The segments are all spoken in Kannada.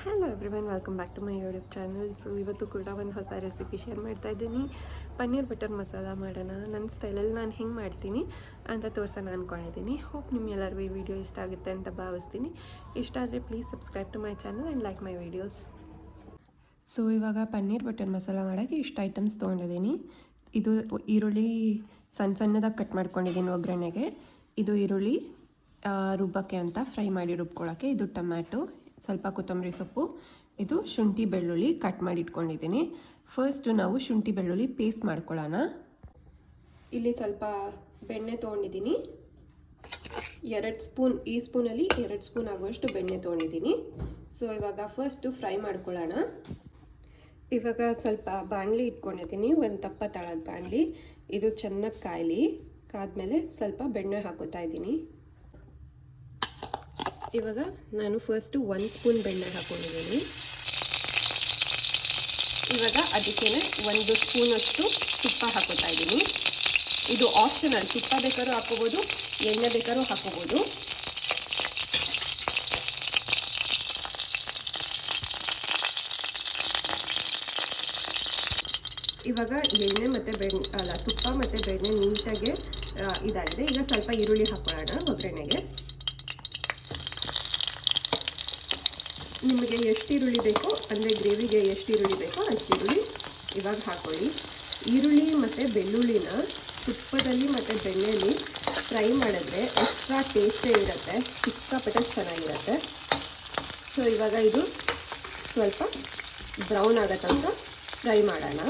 Hello everyone, welcome back to my YouTube channel. So ಇವತ್ತು ಕೂಡ ಒಂದು ಹೊಸ ರೆಸಿಪಿ ಶೇರ್ ಮಾಡ್ತಾ ಇದ್ದೀನಿ. ಪನ್ನೀರ್ ಬಟರ್ ಮಸಾಲ ಮಾಡೋಣ. ನನ್ನ ಸ್ಟೈಲಲ್ಲಿ ನಾನು ಹೆಂಗೆ ಮಾಡ್ತೀನಿ ಅಂತ ತೋರ್ಸೋಣ ಅಂದ್ಕೊಂಡಿದ್ದೀನಿ. ಹೋಪ್ ನಿಮ್ಗೆಲ್ಲರಿಗೂ ಈ ವಿಡಿಯೋ ಇಷ್ಟ ಆಗುತ್ತೆ ಅಂತ ಭಾವಿಸ್ತೀನಿ. ಇಷ್ಟ ಆದರೆ please subscribe to my channel and like my videos. So ಇವಾಗ ಪನ್ನೀರ್ ಬಟರ್ ಮಸಾಲ ಮಾಡೋಕ್ಕೆ ಇಷ್ಟು ಐಟಮ್ಸ್ ತೊಗೊಂಡಿದ್ದೀನಿ. ಇದು ಈರುಳ್ಳಿ ಸಣ್ಣದಾಗಿ ಕಟ್ ಮಾಡ್ಕೊಂಡಿದ್ದೀನಿ ಒಗ್ಗರಣೆಗೆ. ಇದು ಈರುಳ್ಳಿ ರುಬ್ಬಕ್ಕೆ ಅಂತ ಫ್ರೈ ಮಾಡಿ ರುಬ್ಕೊಳ್ಳೋಕ್ಕೆ. ಇದು ಟೊಮ್ಯಾಟೊ, ಸ್ವಲ್ಪ ಕೊತ್ತಂಬರಿ ಸೊಪ್ಪು, ಇದು ಶುಂಠಿ ಬೆಳ್ಳುಳ್ಳಿ ಕಟ್ ಮಾಡಿ ಇಟ್ಕೊಂಡಿದ್ದೀನಿ. ಫಸ್ಟ್ ನಾವು ಶುಂಠಿ ಬೆಳ್ಳುಳ್ಳಿ ಪೇಸ್ಟ್ ಮಾಡ್ಕೊಳ್ಳೋಣ. ಇಲ್ಲಿ ಸ್ವಲ್ಪ ಬೆಣ್ಣೆ ತೊಗೊಂಡಿದ್ದೀನಿ, 2 ಸ್ಪೂನ್, ಈ ಸ್ಪೂನಲ್ಲಿ 2 ಸ್ಪೂನ್ ಆಗುವಷ್ಟು ಬೆಣ್ಣೆ ತೊಗೊಂಡಿದ್ದೀನಿ. ಸೊ ಇವಾಗ ಫಸ್ಟು ಫ್ರೈ ಮಾಡ್ಕೊಳ್ಳೋಣ. ಇವಾಗ ಸ್ವಲ್ಪ ಬಾಣಲಿ ಇಟ್ಕೊಂಡಿದ್ದೀನಿ, ಒಂದು ದಪ್ಪ ತಳದ ಬಾಣಲಿ. ಇದು ಚೆನ್ನಾಗಿ ಕಾದ್ಮೇಲೆ ಸ್ವಲ್ಪ ಬೆಣ್ಣೆ ಹಾಕೋತಾ ಇದ್ದೀನಿ. ಇವಾಗ ನಾನು ಫಸ್ಟು 1 ಸ್ಪೂನ್ ಬೆಣ್ಣೆ ಹಾಕೊಂಡಿದ್ದೀನಿ. ಇವಾಗ ಅದಕ್ಕೆ 1 ಸ್ಪೂನಷ್ಟು ತುಪ್ಪ ಹಾಕೋತಾ ಇದ್ದೀನಿ. ಇದು ಆಪ್ಷನಲ್, ತುಪ್ಪ ಬೇಕಾದ್ರೂ ಹಾಕೋಬೋದು, ಎಣ್ಣೆ ಬೇಕಾದ್ರೂ ಹಾಕೋಬೋದು. ಇವಾಗ ಎಣ್ಣೆ ಮತ್ತು ತುಪ್ಪ ಮತ್ತು ಬೆಣ್ಣೆ ನೀಟಾಗಿ ಇದಾಗಿದೆ. ಈಗ ಸ್ವಲ್ಪ ಈರುಳ್ಳಿ ಹಾಕೊಳ್ಳೋಣ ಒಗ್ಗರಣೆಗೆ. ನಿಮಗೆ ಎಷ್ಟು ಈರುಳ್ಳಿ ಬೇಕೋ, ಅಂದರೆ ಗ್ರೇವಿಗೆ ಎಷ್ಟು ಈರುಳ್ಳಿ ಬೇಕೋ ಅಷ್ಟು ಈರುಳ್ಳಿ ಇವಾಗ ಹಾಕ್ಕೊಳ್ಳಿ. ಈರುಳ್ಳಿ ಮತ್ತು ಬೆಳ್ಳುಳ್ಳಿನ ತುಪ್ಪದಲ್ಲಿ ಮತ್ತು ಬೆಣ್ಣೆಯಲ್ಲಿ ಫ್ರೈ ಮಾಡಿದ್ರೆ ಎಕ್ಸ್ಟ್ರಾ ಟೇಸ್ಟೇ ಇರುತ್ತೆ, ಸಿಕ್ಕಾಪಟ್ಟೆ ಚೆನ್ನಾಗಿರುತ್ತೆ. ಸೊ ಇವಾಗ ಇದು ಸ್ವಲ್ಪ ಬ್ರೌನ್ ಆಗೋ ತನಕ ಫ್ರೈ ಮಾಡೋಣ.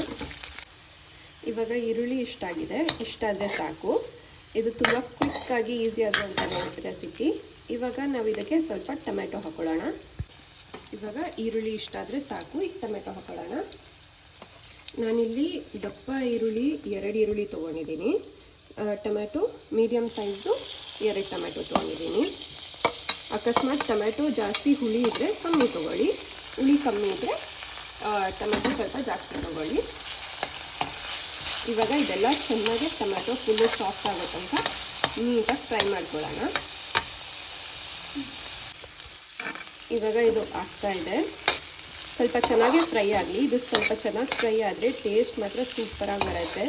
ಇವಾಗ ಈರುಳ್ಳಿ ಇಷ್ಟಾದರೆ ಸಾಕು. ಇದು ತುಂಬ ಕ್ವಿಕ್ಕಾಗಿ ಈಸಿ ಆಗುವಂಥ ರೆಸಿಪಿ. ಇವಾಗ ನಾವು ಇದಕ್ಕೆ ಸ್ವಲ್ಪ ಟೊಮೆಟೊ ಹಾಕೊಳ್ಳೋಣ. ಇವಾಗ ಈರುಳ್ಳಿ ಇಷ್ಟಾದರೆ ಸಾಕು. ಈಗ ಟೊಮೆಟೊ ಹಾಕೊಳ್ಳೋಣ. ನಾನಿಲ್ಲಿ ದಪ್ಪ ಈರುಳ್ಳಿ 2 ಈರುಳ್ಳಿ ತೊಗೊಂಡಿದ್ದೀನಿ. ಟೊಮೆಟೊ ಮೀಡಿಯಮ್ ಸೈಜ್ದು 2 ಟೊಮೆಟೊ ತೊಗೊಂಡಿದ್ದೀನಿ. ಅಕಸ್ಮಾತ್ ಟೊಮೆಟೊ ಜಾಸ್ತಿ ಹುಳಿ ಇದ್ದರೆ ಕಮ್ಮಿ ತೊಗೊಳ್ಳಿ, ಹುಳಿ ಕಮ್ಮಿ ಇದ್ದರೆ ಟೊಮೆಟೊ ಸ್ವಲ್ಪ ಜಾಸ್ತಿ ತೊಗೊಳ್ಳಿ. ಇವಾಗ ಇದೆಲ್ಲ ಚೆನ್ನಾಗಿ ಟೊಮೆಟೊ ಫುಲ್ಲು ಸಾಫ್ಟ್ ಆಗೋ ತನಕ ನೀಟಾಗಿ ಫ್ರೈ ಮಾಡ್ಕೊಳ್ಳೋಣ. ಇವಾಗ ಇದು ಆಗ್ತಾ ಇದೆ, ಸ್ವಲ್ಪ ಚೆನ್ನಾಗಿ ಫ್ರೈ ಆಗಲಿ. ಇದು ಸ್ವಲ್ಪ ಚೆನ್ನಾಗಿ ಫ್ರೈ ಆದರೆ ಟೇಸ್ಟ್ ಮಾತ್ರ ಸೂಪರಾಗಿ ಬರುತ್ತೆ.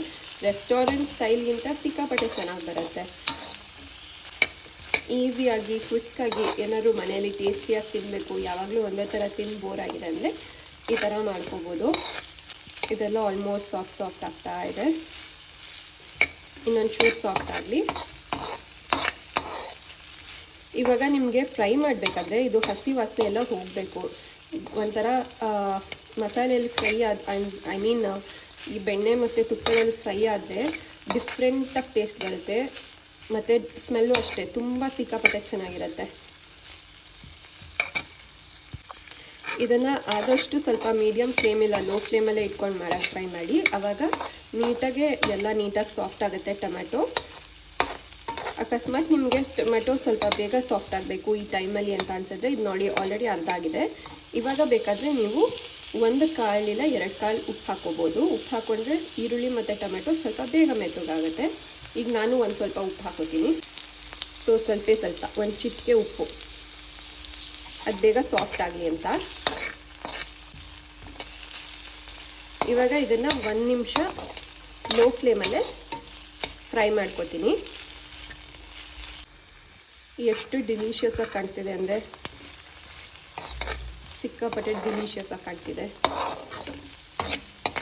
ರೆಸ್ಟೋರೆಂಟ್ ಸ್ಟೈಲ್ಗಿಂತ ಸಿಕ್ಕಾಪಟ್ಟೆ ಚೆನ್ನಾಗಿ ಬರುತ್ತೆ. ಈಸಿಯಾಗಿ ಕ್ವಿಕ್ಕಾಗಿ ಏನಾದರೂ ಮನೆಯಲ್ಲಿ ಟೇಸ್ಟಿಯಾಗಿ ತಿನ್ನಬೇಕು, ಯಾವಾಗಲೂ ಒಂದೇ ಥರ ತಿಂದು ಬೋರ್ ಆಗಿದೆ ಅಂದರೆ ಈ ಥರ ಮಾಡ್ಕೋಬೋದು. ಇದೆಲ್ಲ ಆಲ್ಮೋಸ್ಟ್ ಸಾಫ್ಟ್ ಆಗ್ತಾ ಇದೆ. ಇನ್ನೊಂದು ಚೂರು ಸಾಫ್ಟ್ ಆಗಲಿ. ಇವಾಗ ನಿಮಗೆ ಫ್ರೈ ಮಾಡಬೇಕಾದ್ರೆ ಇದು ಹಸಿ ವಾಸನೆ ಎಲ್ಲ ಹೋಗಬೇಕು. ಒಂಥರ ಮಸಾಲೆಯಲ್ಲಿ ಫ್ರೈ ಐ ಮೀನ್ ಈ ಬೆಣ್ಣೆ ಮತ್ತು ತುಪ್ಪದಲ್ಲಿ ಫ್ರೈ ಆದರೆ ಡಿಫ್ರೆಂಟಾಗಿ ಟೇಸ್ಟ್ ಬರುತ್ತೆ, ಮತ್ತು ಸ್ಮೆಲ್ಲು ಅಷ್ಟೇ ತುಂಬ ಸಿಕ್ಕಾಪಟ್ಟೆ ಚೆನ್ನಾಗಿರುತ್ತೆ. ಇದನ್ನು ಆದಷ್ಟು ಸ್ವಲ್ಪ ಮೀಡಿಯಮ್ ಫ್ಲೇಮಿಲ್ಲ, ಲೋ ಫ್ಲೇಮಲ್ಲೇ ಇಟ್ಕೊಂಡು ಮಾಡೋಕ್ಕೆ ಟ್ರೈ ಮಾಡಿ. ಆವಾಗ ನೀಟಾಗಿ ಸಾಫ್ಟ್ ಆಗುತ್ತೆ ಟೊಮೆಟೊ. ಅಕಸ್ಮಾತ್ ನಿಮಗೆ ಟೊಮೆಟೊ ಸ್ವಲ್ಪ ಬೇಗ ಸಾಫ್ಟ್ ಆಗಬೇಕು ಈ ಟೈಮಲ್ಲಿ ಅಂತ ಅನ್ಸಿದ್ರೆ, ಇದು ನೋಡಿ ಆಲ್ರೆಡಿ ಅರ್ಧ ಆಗಿದೆ. ಇವಾಗ ಬೇಕಾದರೆ ನೀವು 1 ಕಾಳಿಲ್ಲ 2 ಕಾಳು ಉಪ್ಪು ಹಾಕೋಬೋದು. ಉಪ್ಪು ಹಾಕೊಂಡ್ರೆ ಈರುಳ್ಳಿ ಮತ್ತು ಟೊಮೆಟೊ ಸ್ವಲ್ಪ ಬೇಗ ಮೆತ್ತಗಾಗುತ್ತೆ. ಈಗ ನಾನು ಒಂದು ಸ್ವಲ್ಪ ಉಪ್ಪು ಹಾಕೋತೀನಿ. ಸೊ ಸ್ವಲ್ಪ 1 ಚಿಟಿಕೆ ಉಪ್ಪು, ಅದು ಬೇಗ ಸಾಫ್ಟ್ ಆಗಲಿ ಅಂತ. ಇವಾಗ ಇದನ್ನು 1 ನಿಮಿಷ ಲೋ ಫ್ಲೇಮಲ್ಲೇ ಫ್ರೈ ಮಾಡ್ಕೊತೀನಿ. ಎಷ್ಟು ಡಿಲಿಷಿಯಸ್ ಆಗಿ ಕಾಣ್ತಿದೆ ಅಂದರೆ ಸಿಕ್ಕಾಪಟ್ಟೆ ಡಿಲಿಷಿಯಸ್ ಆಗಿ ಕಾಣ್ತಿದೆ.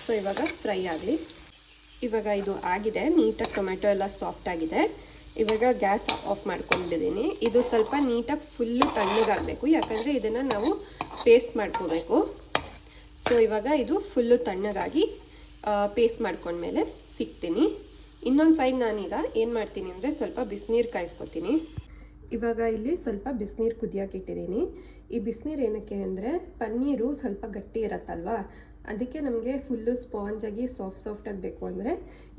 ಸೊ ಇವಾಗ ಫ್ರೈ ಆಗಲಿ. ಇವಾಗ ಇದು ಆಗಿದೆ, ನೀಟಾಗಿ ಟೊಮೆಟೊ ಎಲ್ಲ ಸಾಫ್ಟ್ ಆಗಿದೆ. ಇವಾಗ ಗ್ಯಾಸ್ ಆಫ್ ಮಾಡ್ಕೊಂಡಿದ್ದೀನಿ. ಇದು ಸ್ವಲ್ಪ ನೀಟಾಗಿ ಫುಲ್ಲು ತಣ್ಣಗಾಗಬೇಕು, ಯಾಕಂದರೆ ಇದನ್ನು ನಾವು ಪೇಸ್ಟ್ ಮಾಡ್ಕೋಬೇಕು. ಸೊ ಇವಾಗ ಇದು ಫುಲ್ಲು ತಣ್ಣಗಾಗಿ ಪೇಸ್ಟ್ ಮಾಡ್ಕೊಂಡ್ಮೇಲೆ ಸಿಗ್ತೀನಿ. ಇನ್ನೊಂದು ಸೈಡ್ ನಾನೀಗ ಏನು ಮಾಡ್ತೀನಿ ಅಂದರೆ ಸ್ವಲ್ಪ ಬಿಸಿನೀರು ಕಾಯಿಸ್ಕೊತೀನಿ. ಇವಾಗ ಇಲ್ಲಿ ಸ್ವಲ್ಪ ಬಿಸಿನೀರು ಕುದಿಯೋಕೆ ಇಟ್ಟಿದ್ದೀನಿ. ಈ ಬಿಸಿನೀರು ಏನಕ್ಕೆ ಅಂದರೆ ಪನ್ನೀರು ಸ್ವಲ್ಪ ಗಟ್ಟಿ ಇರುತ್ತಲ್ವ, ಅದಕ್ಕೆ ನಮಗೆ ಫುಲ್ಲು ಸ್ಪಾಂಜಾಗಿ ಸಾಫ್ಟಾಗಿ ಬೇಕು ಅಂದರೆ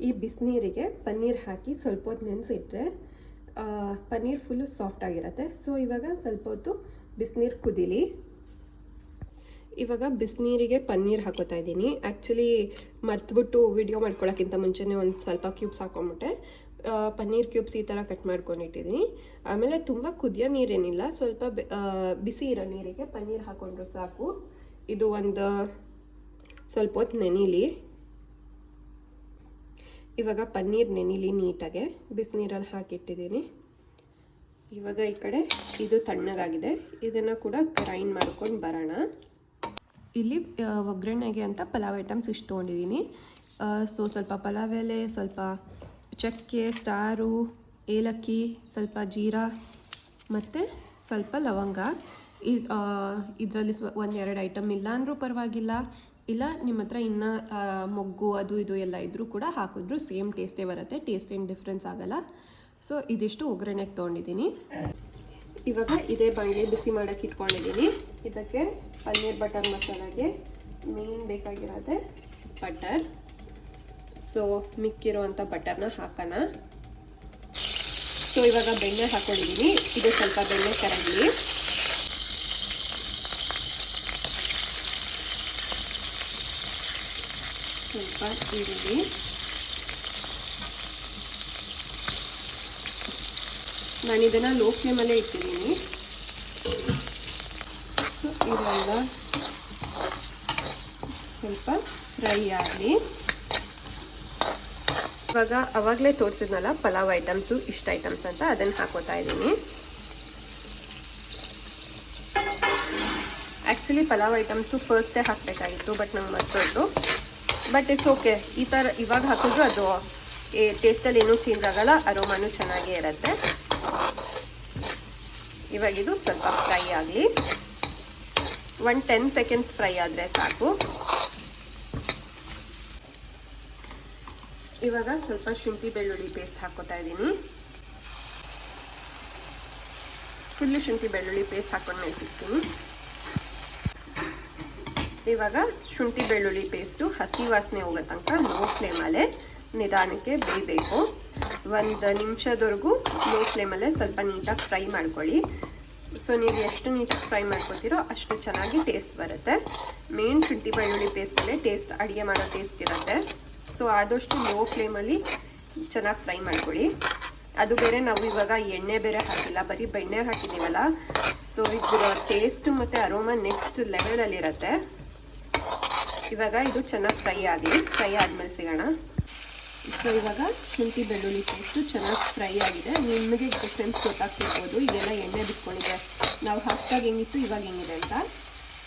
ಈ ಬಿಸಿನೀರಿಗೆ ಪನ್ನೀರ್ ಹಾಕಿ ಸ್ವಲ್ಪ ಹೊತ್ತು ನೆನೆಸಿಟ್ರೆ ಪನ್ನೀರ್ ಫುಲ್ಲು ಸಾಫ್ಟಾಗಿರುತ್ತೆ. ಸೊ ಇವಾಗ ಸ್ವಲ್ಪ ಹೊತ್ತು ಬಿಸಿನೀರು ಕುದೀಲಿ. ಇವಾಗ ಬಿಸಿನೀರಿಗೆ ಪನ್ನೀರ್ ಹಾಕೋತಾ ಇದ್ದೀನಿ. ಆ್ಯಕ್ಚುಲಿ ಮರ್ತುಬಿಟ್ಟು ವಿಡಿಯೋ ಮಾಡ್ಕೊಳ್ಳೋಕ್ಕಿಂತ ಮುಂಚೆನೇ ಒಂದು ಸ್ವಲ್ಪ ಕ್ಯೂಬ್ಸ್ ಹಾಕೊಂಬಿಟ್ಟೆ. ಪನ್ನೀರ್ ಕ್ಯೂಬ್ಸ್ ಈ ಥರ ಕಟ್ ಮಾಡ್ಕೊಂಡಿಟ್ಟಿದ್ದೀನಿ. ಆಮೇಲೆ ತುಂಬ ಕುದಿಯೋ ನೀರೇನಿಲ್ಲ, ಸ್ವಲ್ಪ ಬಿಸಿ ಇರೋ ನೀರಿಗೆ ಪನ್ನೀರ್ ಹಾಕೊಂಡ್ರು ಸಾಕು. ಇದು ಒಂದು ಸ್ವಲ್ಪ ಹೊತ್ತು ನೆನೀಲಿ. ಇವಾಗ ಪನ್ನೀರ್ ನೆನೀಲಿ ನೀಟಾಗೆ, ಬಿಸಿನೀರಲ್ಲಿ ಹಾಕಿಟ್ಟಿದ್ದೀನಿ. ಇವಾಗ ಈ ಕಡೆ ಇದು ತಣ್ಣಗಾಗಿದೆ, ಇದನ್ನು ಕೂಡ ಗ್ರೈಂಡ್ ಮಾಡ್ಕೊಂಡು ಬರೋಣ. ಇಲ್ಲಿ ಒಗ್ಗರಣೆಗೆ ಅಂತ ಪಲಾವ್ ಐಟಮ್ಸ್ ಇಷ್ಟು ತೊಗೊಂಡಿದ್ದೀನಿ. ಸ್ವಲ್ಪ ಪಲಾವ್ ಎಲೆ, ಸ್ವಲ್ಪ ಚಕ್ಕೆ, ಸ್ಟಾರು, ಏಲಕ್ಕಿ, ಸ್ವಲ್ಪ ಜೀರಾ ಮತ್ತು ಸ್ವಲ್ಪ ಲವಂಗ. ಇದರಲ್ಲಿ ಒಂದೆರಡು ಐಟಮ್ ಇಲ್ಲ ಅಂದರೂ ಪರವಾಗಿಲ್ಲ, ಇಲ್ಲ ನಿಮ್ಮ ಹತ್ರ ಇನ್ನೂ ಮೊಗ್ಗು ಅದು ಇದು ಎಲ್ಲ ಇದ್ದರೂ ಕೂಡ ಹಾಕಿದ್ರು ಸೇಮ್ ಟೇಸ್ಟೇ ಬರುತ್ತೆ, ಟೇಸ್ಟ್ ಏನು ಡಿಫ್ರೆನ್ಸ್ ಆಗೋಲ್ಲ. ಸೊ ಇದಿಷ್ಟು ಒಗ್ಗರಣೆಗೆ ತೊಗೊಂಡಿದ್ದೀನಿ. ಇವಾಗ ಇದೇ ಬಾಣಲೆ ಬಿಸಿ ಮಾಡೋಕ್ಕೆ ಇಟ್ಕೊಂಡಿದ್ದೀನಿ. ಇದಕ್ಕೆ ಪನ್ನೀರ್ ಬಟರ್ ಮಸಾಲಾಗೆ ಮೇನ್ ಬೇಕಾಗಿರೋದೆ ಬಟರ್. ಸೊ ಮಿಕ್ಕಿರೋವಂಥ ಬಟರ್ನ ಹಾಕೋಣ. ಸೊ ಇವಾಗ ಬೆಣ್ಣೆ ಹಾಕೊಂಡಿದ್ದೀನಿ. ಇದು ಸ್ವಲ್ಪ ಬೆಣ್ಣೆ ಕರಗಲಿ. ಸ್ವಲ್ಪ ಈರುಳ್ಳಿ, ನಾನು ಇದನ್ನು ಲೋ ಫ್ಲೇಮಲ್ಲೇ ಇಟ್ಟಿದ್ದೀನಿ. ಇವೆಲ್ಲ ಸ್ವಲ್ಪ ಫ್ರೈ ಆಗಲಿ. ಇವಾಗ ಅವಾಗಲೇ ತೋರಿಸಿದ್ನಲ್ಲ ಪಲಾವ್ ಐಟಮ್ಸು, ಇಷ್ಟು ಐಟಮ್ಸ್ ಅಂತ, ಅದನ್ನು ಹಾಕೋತಾ ಇದ್ದೀನಿ. ಆ್ಯಕ್ಚುಲಿ ಪಲಾವ್ ಐಟಮ್ಸು ಫಸ್ಟೇ ಹಾಕಬೇಕಾಗಿತ್ತು, ಬಟ್ ನಂಗೆ ಮರ್ತೋಯ್ತು. ಬಟ್ ಇಟ್ಸ್ ಓಕೆ, ಈ ಥರ ಇವಾಗ ಹಾಕಿದ್ರು ಅದು ಟೇಸ್ಟಲ್ಲಿ ಏನೂ ಚೇಂಜ್ ಆಗೋಲ್ಲ, ಅರೋಮಾನು ಚೆನ್ನಾಗೇ ಇರುತ್ತೆ. ಇವಾಗ ಇದು ಸ್ವಲ್ಪ ಫ್ರೈ ಆಗಲಿ. 10 ಸೆಕೆಂಡ್ಸ್ ಫ್ರೈ ಆದರೆ ಸಾಕು. ಇವಾಗ ಸ್ವಲ್ಪ ಶುಂಠಿ ಬೆಳ್ಳುಳ್ಳಿ ಪೇಸ್ಟ್ ಹಾಕೋತಾ ಇದ್ದೀನಿ. ಫುಲ್ಲು ಶುಂಠಿ ಬೆಳ್ಳುಳ್ಳಿ ಪೇಸ್ಟ್ ಹಾಕೊಂಡ್ಮೇಲೆ ಸಿಗ್ತೀನಿ. ಇವಾಗ ಶುಂಠಿ ಬೆಳ್ಳುಳ್ಳಿ ಪೇಸ್ಟು ಹಸಿ ವಾಸನೆ ಹೋಗೋ ತನಕ ಲೋ ಫ್ಲೇಮಲ್ಲೇ ನಿಧಾನಕ್ಕೆ ಬೇಯಬೇಕು. 1 ನಿಮಿಷದವರೆಗೂ ಲೋ ಫ್ಲೇಮಲ್ಲೇ ಸ್ವಲ್ಪ ನೀಟಾಗಿ ಫ್ರೈ ಮಾಡ್ಕೊಳ್ಳಿ. ಸೊ ನೀವು ಎಷ್ಟು ನೀಟಾಗಿ ಫ್ರೈ ಮಾಡ್ಕೊತೀರೋ ಅಷ್ಟು ಚೆನ್ನಾಗಿ ಟೇಸ್ಟ್ ಬರುತ್ತೆ. ಮೇನ್ ಶುಂಠಿ ಬೆಳ್ಳುಳ್ಳಿ ಪೇಸ್ಟಲ್ಲೇ ಟೇಸ್ಟ್, ಅಡುಗೆ ಮಾಡೋ ಟೇಸ್ಟ್ ಇರುತ್ತೆ. ಸೊ ಆದಷ್ಟು ಲೋ ಫ್ಲೇಮಲ್ಲಿ ಚೆನ್ನಾಗಿ ಫ್ರೈ ಮಾಡ್ಕೊಳ್ಳಿ. ಅದು ಬೇರೆ ನಾವು ಇವಾಗ ಎಣ್ಣೆ ಬೇರೆ ಹಾಕಿಲ್ಲ, ಬರೀ ಬೆಣ್ಣೆ ಹಾಕಿದ್ದೀವಲ್ಲ. ಸೊ ಇದ್ರ ಟೇಸ್ಟ್ ಮತ್ತು ಅರೋಮಾ ನೆಕ್ಸ್ಟ್ ಲೆವೆಲಲ್ಲಿರುತ್ತೆ. ಇವಾಗ ಇದು ಚೆನ್ನಾಗಿ ಫ್ರೈ ಆಗಲಿ. ಫ್ರೈ ಆದಮೇಲೆ ಸಿಗೋಣ. ಸೊ ಇವಾಗ ಶುಂಠಿ ಬೆಳ್ಳುಳ್ಳಿ ಪೇಸ್ಟು ಚೆನ್ನಾಗಿ ಫ್ರೈ ಆಗಿದೆ. ನಿಮಗೆ ಡಿಫ್ರೆನ್ಸ್ ಗೊತ್ತಾಗ್ತಿರ್ಬೋದು, ಇದೆಲ್ಲ ಎಣ್ಣೆ ಬಿಟ್ಕೊಂಡಿದೆ, ನಾವು ಹಾಕಿದಾಗ ಹೆಂಗಿತ್ತು ಇವಾಗ ಹೆಂಗಿದೆ ಅಂತ.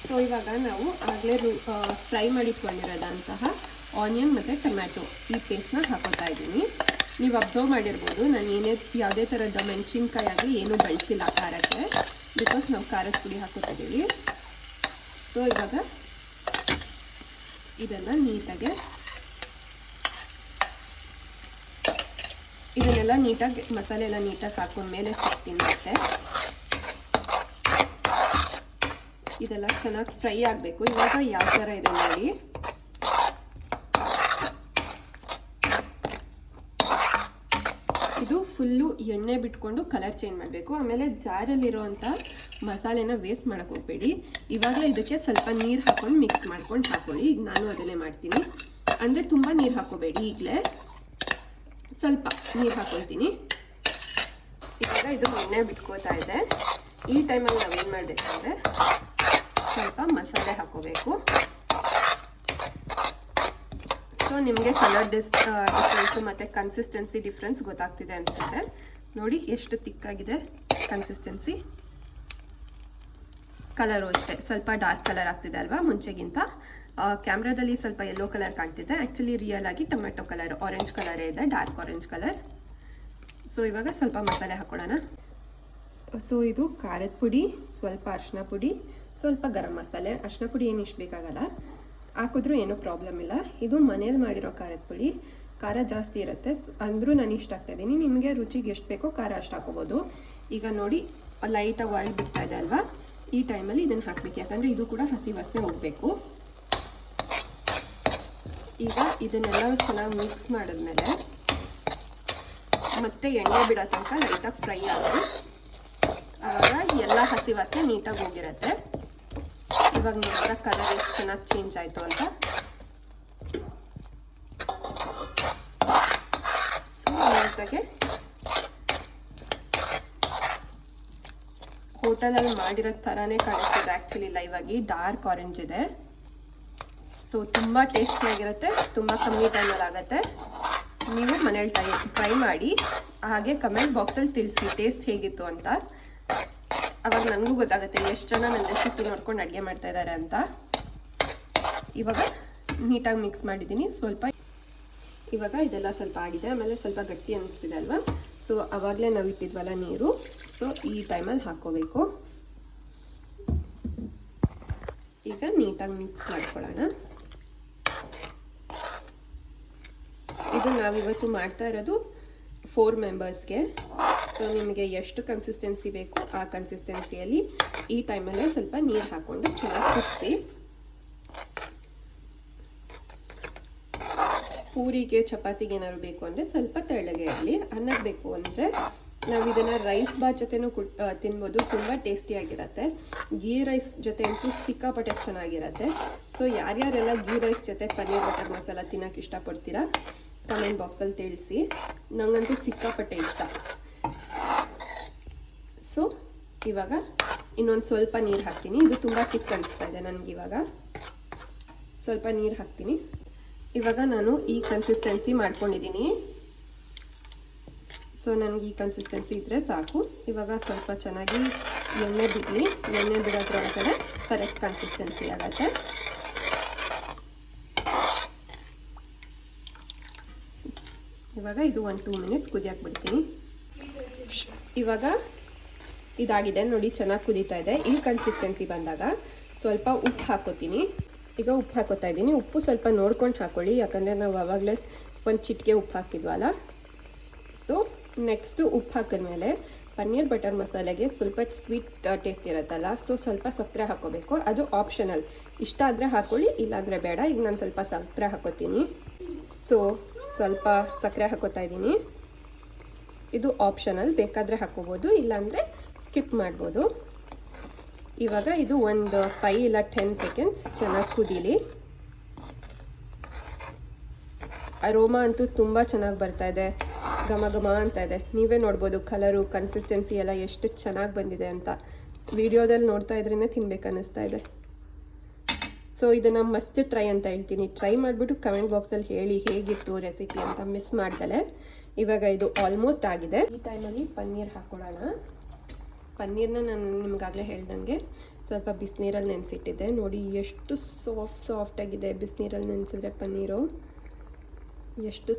ಸೊ ಇವಾಗ ನಾವು ಆಗಲೇ ಫ್ರೈ ಮಾಡಿಟ್ಕೊಂಡಿರೋದಂತಹ ಆನಿಯನ್ ಮತ್ತು ಟೊಮ್ಯಾಟೊ ಈ ಪೇಸ್ಟ್ನ ಹಾಕೋತಾ ಇದ್ದೀನಿ. ನೀವು ಅಬ್ಸರ್ವ್ ಮಾಡಿರ್ಬೋದು, ನಾನು ಯಾವುದೇ ಥರದ ಮೆಣಸಿನ್ಕಾಯಿ ಆಗಲಿ ಏನೂ ಬಳಸಿಲ್ಲ ಖಾರಕ್ಕೆ, ಬಿಕಾಸ್ ನಾವು ಖಾರದ ಪುಡಿ ಹಾಕೋತಿದ್ದೀವಿ. ಸೊ ಇವಾಗ ಇದನ್ನು ನೀಟಾಗಿ ಇದನ್ನೆಲ್ಲ ನೀಟಾಗಿ ಮಸಾಲೆ ಎಲ್ಲ ನೀಟಾಗಿ ಹಾಕೊಂಡ್ಮೇಲೆ ಸಿಗ್ತೀನಿ. ಮತ್ತೆ ಇದೆಲ್ಲ ಚೆನ್ನಾಗಿ ಫ್ರೈ ಆಗಬೇಕು. ಇವಾಗ ಯಾವ ಥರ ಇದೆ ನೋಡಿ, ಇದು ಫುಲ್ಲು ಎಣ್ಣೆ ಬಿಟ್ಕೊಂಡು ಕಲರ್ ಚೇಂಜ್ ಮಾಡಬೇಕು. ಆಮೇಲೆ ಜಾರಲ್ಲಿರೋವಂಥ ಮಸಾಲೆನ ವೇಸ್ಟ್ ಮಾಡೋಕ್ಕೆ ಹೋಗಬೇಡಿ. ಇವಾಗ ಇದಕ್ಕೆ ಸ್ವಲ್ಪ ನೀರು ಹಾಕ್ಕೊಂಡು ಮಿಕ್ಸ್ ಮಾಡ್ಕೊಂಡು ಹಾಕೊಳ್ಳಿ. ಈಗ ನಾನು ಅದನ್ನೇ ಮಾಡ್ತೀನಿ. ಅಂದರೆ ತುಂಬ ನೀರು ಹಾಕೋಬೇಡಿ, ಈಗಲೇ ಸ್ವಲ್ಪ ನೀರು ಹಾಕೊಳ್ತೀನಿ. ಇವಾಗ ಇದು ಎಣ್ಣೆ ಬಿಟ್ಕೋತಾ ಇದೆ. ಈ ಟೈಮಲ್ಲಿ ನಾವೇನು ಮಾಡಬೇಕಂದ್ರೆ ಸ್ವಲ್ಪ ಮಸಾಲೆ ಹಾಕೋಬೇಕು. ಸೊ ನಿಮಗೆ ಕಲರ್ ಡಿಫ್ರೆನ್ಸು ಮತ್ತು ಕನ್ಸಿಸ್ಟೆನ್ಸಿ ಡಿಫ್ರೆನ್ಸ್ ಗೊತ್ತಾಗ್ತಿದೆ ಅನಿಸುತ್ತೆ. ನೋಡಿ ಎಷ್ಟು ತಿಕ್ಕಾಗಿದೆ ಕನ್ಸಿಸ್ಟೆನ್ಸಿ. ಕಲರು ಅಷ್ಟೇ ಸ್ವಲ್ಪ ಡಾರ್ಕ್ ಕಲರ್ ಆಗ್ತಿದೆ ಅಲ್ವಾ ಮುಂಚೆಗಿಂತ. ಕ್ಯಾಮ್ರಾದಲ್ಲಿ ಸ್ವಲ್ಪ ಯೆಲ್ಲೋ ಕಲರ್ ಕಾಣ್ತಿದೆ, ಆ್ಯಕ್ಚುಲಿ ರಿಯಲ್ ಆಗಿ ಟೊಮೆಟೊ ಕಲರ್, ಆರೆಂಜ್ ಕಲರೇ ಇದೆ, ಡಾರ್ಕ್ ಆರೆಂಜ್ ಕಲರ್. ಸೊ ಇವಾಗ ಸ್ವಲ್ಪ ಮಸಾಲೆ ಹಾಕೊಳ್ಳೋಣ. ಸೊ ಇದು ಖಾರದ ಪುಡಿ, ಸ್ವಲ್ಪ ಅರಿಶಿನ ಪುಡಿ, ಸ್ವಲ್ಪ ಗರಂ ಮಸಾಲೆ. ಅರಿಶಿನ ಪುಡಿ ಏನು ಇಷ್ಟು ಬೇಕಾಗಲ್ಲ, ಹಾಕಿದ್ರೂ ಏನೂ ಪ್ರಾಬ್ಲಮ್ ಇಲ್ಲ. ಇದು ಮನೇಲಿ ಮಾಡಿರೋ ಖಾರದ ಪುಡಿ, ಖಾರ ಜಾಸ್ತಿ ಇರುತ್ತೆ, ಅಂದರೂ ನಾನು ಇಷ್ಟ ಹಾಕ್ತಾಯಿದ್ದೀನಿ. ನಿಮಗೆ ರುಚಿಗೆ ಎಷ್ಟು ಬೇಕೋ ಖಾರ ಅಷ್ಟು ಹಾಕೋಬೋದು. ಈಗ ನೋಡಿ ಲೈಟಾಗಿ ಆಯಿಲ್ ಬಿಡ್ತಾ ಇದೆ ಅಲ್ವಾ, ಈ ಟೈಮಲ್ಲಿ ಇದನ್ನು ಹಾಕಬೇಕು, ಯಾಕಂದರೆ ಇದು ಕೂಡ ಹಸಿ ವಾಸನೆ ಹೋಗಬೇಕು. ಈಗ ಇದನ್ನೆಲ್ಲ ಚೆನ್ನಾಗಿ ಮಿಕ್ಸ್ ಮಾಡಿದ್ಮೇಲೆ ಮತ್ತೆ ಎಣ್ಣೆ ಬಿಡೋ ತನಕ ಲೈಟಾಗಿ ಫ್ರೈ ಆಗಿ, ಆವಾಗ ಎಲ್ಲ ಹಸಿ ವಾಸನೆ ನೀಟಾಗಿ ಹೋಗಿರುತ್ತೆ. ಇವಾಗ ನೋಡಿದ್ರೆ ಕಲರ್ ಎಷ್ಟು ಚೆನ್ನಾಗಿ ಚೇಂಜ್ ಆಯಿತು ಅಂತ. ಜೊತೆಗೆ ಹೋಟೆಲಲ್ಲಿ ಮಾಡಿರೋ ಥರನೇ ಕಾಣಿಸ್ತಿದೆ. ಆ್ಯಕ್ಚುಲಿ ಲೈವ್ ಆಗಿ ಡಾರ್ಕ್ ಆರೆಂಜ್ ಇದೆ. ಸೊ ತುಂಬ ಟೇಸ್ಟಿಯಾಗಿರುತ್ತೆ, ತುಂಬ ಕಮ್ಮಿ ಟೈಮಲ್ಲಿ ಆಗುತ್ತೆ. ನೀವು ಮನೇಲಿ ಟ್ರೈ ಮಾಡಿ, ಹಾಗೆ ಕಮೆಂಟ್ ಬಾಕ್ಸಲ್ಲಿ ತಿಳಿಸಿ ಟೇಸ್ಟ್ ಹೇಗಿತ್ತು ಅಂತ. ಅವಾಗ ನನಗೂ ಗೊತ್ತಾಗುತ್ತೆ ಎಷ್ಟು ಜನ ನನ್ನ ರೆಸಿಪಿ ನೋಡ್ಕೊಂಡು ಅಡುಗೆ ಮಾಡ್ತಾ ಇದ್ದಾರೆ ಅಂತ. ಇವಾಗ ನೀಟಾಗಿ ಮಿಕ್ಸ್ ಮಾಡಿದ್ದೀನಿ. ಇವಾಗ ಇದೆಲ್ಲ ಸ್ವಲ್ಪ ಆಗಿದೆ, ಆಮೇಲೆ ಸ್ವಲ್ಪ ಗಟ್ಟಿ ಅನ್ನಿಸ್ತಿದೆ ಅಲ್ವಾ. ಸೊ ಆವಾಗಲೇ ನಾವು ಇಟ್ಟಿದ್ವಲ್ಲ ನೀರು, ಸೊ ಈ ಟೈಮಲ್ಲಿ ಹಾಕ್ಕೋಬೇಕು. ಈಗ ನೀಟಾಗಿ ಮಿಕ್ಸ್ ಮಾಡ್ಕೊಳ್ಳೋಣ. ಇದು ನಾವಿವತ್ತು ಮಾಡ್ತಾ ಇರೋದು 4 ಮೆಂಬರ್ಸ್ಗೆ. ಸೊ ನಿಮಗೆ ಎಷ್ಟು ಕನ್ಸಿಸ್ಟೆನ್ಸಿ ಬೇಕು ಆ ಕನ್ಸಿಸ್ಟೆನ್ಸಿಯಲ್ಲಿ ಈ ಟೈಮಲ್ಲೇ ಸ್ವಲ್ಪ ನೀರು ಹಾಕ್ಕೊಂಡು ಚೆನ್ನಾಗಿ ಕುದಿಸಿ. ಪೂರಿಗೆ ಚಪಾತಿಗೆ ಏನಾದ್ರು ಬೇಕು ಅಂದರೆ ಸ್ವಲ್ಪ ತೆಳ್ಳಗೆ ಇರಲಿ. ಅನ್ನಕ್ಕೆ ಬೇಕು ಅಂದರೆ ನಾವು ಇದನ್ನು ರೈಸ್ ಬಾತ್ ಜೊತೆನೂ ತಿನ್ಬೋದು, ತುಂಬ ಟೇಸ್ಟಿಯಾಗಿರುತ್ತೆ. ಗೀ ರೈಸ್ ಜೊತೆ ಅಂತೂ ಸಿಕ್ಕಾಪಟ್ಟೆ ಚೆನ್ನಾಗಿರುತ್ತೆ. ಸೊ ಯಾರ್ಯಾರೆಲ್ಲ ಗೀ ರೈಸ್ ಜೊತೆ ಪನ್ನೀರ್ ಬಟರ್ ಮಸಾಲ ತಿನ್ನೋಕೆ ಇಷ್ಟಪಡ್ತೀರಾ ಕಮೆಂಟ್ ಬಾಕ್ಸಲ್ಲಿ ತಿಳಿಸಿ. ನನಗಂತೂ ಸಿಕ್ಕಾಪಟ್ಟೆ ಇಷ್ಟ. ಸೊ ಇವಾಗ ಇನ್ನೊಂದು ಸ್ವಲ್ಪ ನೀರು ಹಾಕ್ತೀನಿ. ಇದು ತುಂಬ ತಿಕ್ ಅನಿಸ್ತಾ ಇದೆ ನನಗೆ. ಇವಾಗ ಸ್ವಲ್ಪ ನೀರು ಹಾಕ್ತೀನಿ. ಇವಾಗ ನಾನು ಈ ಕನ್ಸಿಸ್ಟೆನ್ಸಿ ಮಾಡ್ಕೊಂಡಿದ್ದೀನಿ. ಸೊ ನನಗೆ ಈ ಕನ್ಸಿಸ್ಟೆನ್ಸಿ ಇದ್ದರೆ ಸಾಕು. ಇವಾಗ ಸ್ವಲ್ಪ ಚೆನ್ನಾಗಿ ಎಣ್ಣೆ ಬಿಡಲಿ. ಎಣ್ಣೆ ಬಿಡೋದ್ರೊಳಗಡೆ ಕರೆಕ್ಟ್ ಕನ್ಸಿಸ್ಟೆನ್ಸಿ ಆಗುತ್ತೆ. ಇವಾಗ ಇದು 1-2 ಮಿನಿಟ್ಸ್ ಕುದಿಯಕ್ಕೆ ಬಿಡ್ತೀನಿ. ಇವಾಗ ಇದಾಗಿದೆ ನೋಡಿ, ಚೆನ್ನಾಗಿ ಕುದೀತಾ ಇದೆ. ಈ ಕನ್ಸಿಸ್ಟೆನ್ಸಿ ಬಂದಾಗ ಸ್ವಲ್ಪ ಉಪ್ಪು ಹಾಕೋತೀನಿ. ಈಗ ಉಪ್ಪು ಹಾಕೋತಾ ಇದ್ದೀನಿ. ಉಪ್ಪು ಸ್ವಲ್ಪ ನೋಡ್ಕೊಂಡು ಹಾಕ್ಕೊಳ್ಳಿ, ಯಾಕಂದರೆ ನಾವು ಆವಾಗಲೇ ಒಂದು ಚಿಟಿಕೆ ಉಪ್ಪು ಹಾಕಿದ್ವಲ್ಲ. ಸೊ ನೆಕ್ಸ್ಟು ಉಪ್ಪು ಹಾಕಿದ್ಮೇಲೆ ಪನ್ನೀರ್ ಬಟರ್ ಮಸಾಲೆಗೆ ಸ್ವಲ್ಪ ಸ್ವೀಟ್ ಟೇಸ್ಟ್ ಇರುತ್ತಲ್ಲ, ಸೊ ಸ್ವಲ್ಪ ಸಕ್ಕರೆ ಹಾಕ್ಕೋಬೇಕು. ಅದು ಆಪ್ಷನಲ್, ಇಷ್ಟ ಆದರೆ ಹಾಕ್ಕೊಳ್ಳಿ, ಇಲ್ಲಾಂದರೆ ಬೇಡ. ಈಗ ನಾನು ಸ್ವಲ್ಪ ಸಕ್ಕರೆ ಹಾಕೋತೀನಿ. ಸೊ ಸ್ವಲ್ಪ ಸಕ್ಕರೆ ಹಾಕೋತಾ ಇದ್ದೀನಿ. ಇದು ಆಪ್ಷನಲ್, ಬೇಕಾದರೆ ಹಾಕೋಬೋದು, ಇಲ್ಲಾಂದರೆ ಸ್ಕಿಪ್ ಮಾಡ್ಬೋದು. ಇವಾಗ ಇದು ಒಂದು 5 ಇಲ್ಲ 10 ಸೆಕೆಂಡ್ಸ್ ಚೆನ್ನಾಗಿ ಕುದೀಲಿ. ಅರೋಮಾ ಅಂತೂ ತುಂಬ ಚೆನ್ನಾಗಿ ಬರ್ತಾ ಇದೆ, ಘಮ ಘಮ ಅಂತ ಇದೆ. ನೀವೇ ನೋಡ್ಬೋದು ಕಲರು, ಕನ್ಸಿಸ್ಟೆನ್ಸಿ ಎಲ್ಲ ಎಷ್ಟು ಚೆನ್ನಾಗಿ ಬಂದಿದೆ ಅಂತ. ವಿಡಿಯೋದಲ್ಲಿ ನೋಡ್ತಾ ಇದ್ರೇ ತಿನ್ಬೇಕು ಅನ್ನಿಸ್ತಾ ಇದೆ. ಸೊ ಇದನ್ನು ಮಸ್ಟ್ ಟ್ರೈ ಅಂತ ಹೇಳ್ತೀನಿ. ಟ್ರೈ ಮಾಡಿಬಿಟ್ಟು ಕಮೆಂಟ್ ಬಾಕ್ಸಲ್ಲಿ ಹೇಳಿ ಹೇಗಿತ್ತು ರೆಸಿಪಿ ಅಂತ, ಮಿಸ್ ಮಾಡ್ದಲೆ. ಇವಾಗ ಇದು ಆಲ್ಮೋಸ್ಟ್ ಆಗಿದೆ. ಈ ಟೈಮಲ್ಲಿ ಪನ್ನೀರ್ ಹಾಕ್ಕೊಳ್ಳೋಣ. ಪನ್ನೀರನ್ನ ನಾನು ನಿಮಗಾಗಲೇ ಹೇಳ್ದಂಗೆ ಸ್ವಲ್ಪ ಬಿಸಿನೀರಲ್ಲಿ ನೆನೆಸಿಟ್ಟಿದ್ದೆ. ನೋಡಿ ಎಷ್ಟು ಸಾಫ್ಟಾಗಿದೆ. ಬಿಸಿನೀರಲ್ಲಿ ನೆನೆಸಿದ್ರೆ ಪನ್ನೀರು ಎಷ್ಟು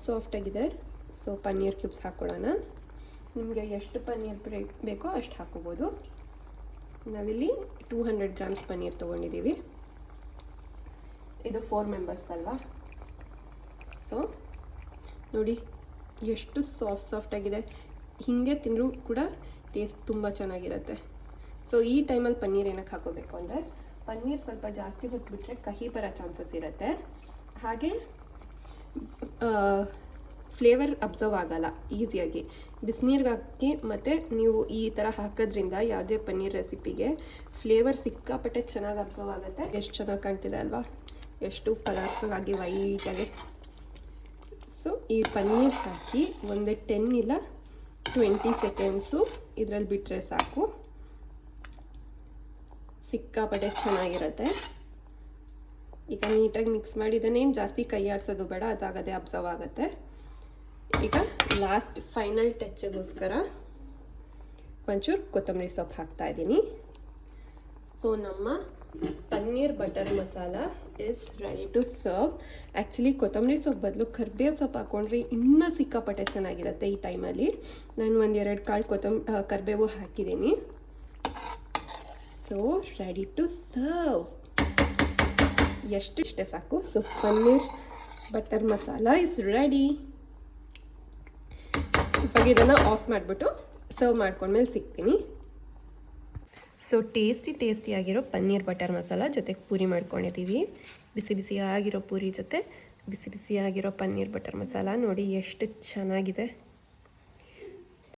ಸಾಫ್ಟಾಗಿದೆ. ಸೊ ಪನ್ನೀರ್ ಕ್ಯೂಬ್ಸ್ ಹಾಕ್ಕೊಳ್ಳೋಣ. ನಿಮಗೆ ಎಷ್ಟು ಪನ್ನೀರ್ ಬೇಕೋ ಅಷ್ಟು ಹಾಕ್ಕೋಬೋದು. ನಾವಿಲ್ಲಿ 200 ಗ್ರಾಮ್ಸ್ ಪನ್ನೀರ್ ತೊಗೊಂಡಿದ್ದೀವಿ. ಇದು 4 ಮೆಂಬರ್ಸ್ ಅಲ್ವಾ. ಸೊ ನೋಡಿ ಎಷ್ಟು ಸಾಫ್ಟಾಗಿದೆ. ಹೀಗೆ ತಿಂದರೂ ಕೂಡ ಟೇಸ್ಟ್ ತುಂಬ ಚೆನ್ನಾಗಿರುತ್ತೆ. ಸೊ ಈ ಟೈಮಲ್ಲಿ ಪನ್ನೀರ್ ಏನಕ್ಕೆ ಹಾಕೋಬೇಕು ಅಂದರೆ, ಪನ್ನೀರ್ ಸ್ವಲ್ಪ ಜಾಸ್ತಿ ಹೊತ್ಬಿಟ್ರೆ ಕಹಿ ಬರೋ ಚಾನ್ಸಸ್ ಇರುತ್ತೆ. ಹಾಗೆ ಫ್ಲೇವರ್ ಅಬ್ಸರ್ವ್ ಆಗಲ್ಲ ಈಸಿಯಾಗಿ. ಬಿಸಿನೀರಿಗೆ ಹಾಕಿ ಮತ್ತು ನೀವು ಈ ಥರ ಹಾಕೋದ್ರಿಂದ ಯಾವುದೇ ಪನ್ನೀರ್ ರೆಸಿಪಿಗೆ ಫ್ಲೇವರ್ ಸಿಕ್ಕಾಪಟ್ಟೆ ಚೆನ್ನಾಗಿ ಅಬ್ಸರ್ವ್ ಆಗುತ್ತೆ. ಎಷ್ಟು ಚೆನ್ನಾಗಿ ಕಾಣ್ತಿದೆ ಅಲ್ವಾ, ಎಷ್ಟು ಕಲರ್ಫುಲ್ ಆಗಿ ವೈಟಾಗಿ. ಸೊ ಈ ಪನ್ನೀರ್ ಹಾಕಿ ಒಂದು 10 ಇಲ್ಲ 20 ಸೆಕೆಂಡ್ಸು ಇದರಲ್ಲಿ ಬಿಟ್ಟರೆ ಸಾಕು. ಸಿಕ್ಕಾಪಟ್ಟೆ ಚೆನ್ನಾಗಿರುತ್ತೆ. ಈಗ ನೀಟಾಗಿ ಮಿಕ್ಸ್ ಮಾಡಿದ್ದೇನೇನು ಜಾಸ್ತಿ ಕೈ ಆಡಿಸೋದು ಬೇಡ, ಅದಾಗದೆ ಅಬ್ಸರ್ವ್ ಆಗುತ್ತೆ. ಈಗ ಲಾಸ್ಟ್ ಫೈನಲ್ ಟಚ್ಗೋಸ್ಕರ ಒಂಚೂರು ಕೊತ್ತಂಬರಿ ಸೊಪ್ಪು ಹಾಕ್ತಾಯಿದ್ದೀನಿ. ಸೊ ನಮ್ಮ paneer butter masala is ready to serve. Actually ಕೊತ್ತಂಬರಿ ಸೊಪ್ಪು ಬದಲು ಕರಿಬೇವು ಸೊಪ್ಪು ಹಾಕ್ಕೊಂಡ್ರೆ ಇನ್ನೂ ಸಿಕ್ಕಾಪಟ್ಟೆ ಚೆನ್ನಾಗಿರುತ್ತೆ. ಈ ಟೈಮಲ್ಲಿ ನಾನು 1-2 ಕಾಳು ಕರಿಬೇವು ಹಾಕಿದ್ದೀನಿ. So ready to serve. ಇಷ್ಟೇ ಸಾಕು. So paneer butter masala is ready. ಇವಾಗ ಇದನ್ನು ಆಫ್ ಮಾಡಿಬಿಟ್ಟು ಸರ್ವ್ ಮಾಡ್ಕೊಂಡ್ಮೇಲೆ ಸಿಗ್ತೀನಿ. ಸೊ ಟೇಸ್ಟಿಯಾಗಿರೋ ಪನ್ನೀರ್ ಬಟರ್ ಮಸಾಲ ಜೊತೆಗೆ ಪೂರಿ ಮಾಡ್ಕೊಂಡಿದ್ದೀವಿ. ಬಿಸಿಯಾಗಿರೋ ಪೂರಿ ಜೊತೆ ಬಿಸಿಯಾಗಿರೋ ಪನ್ನೀರ್ ಬಟರ್ ಮಸಾಲ ನೋಡಿ ಎಷ್ಟು ಚೆನ್ನಾಗಿದೆ.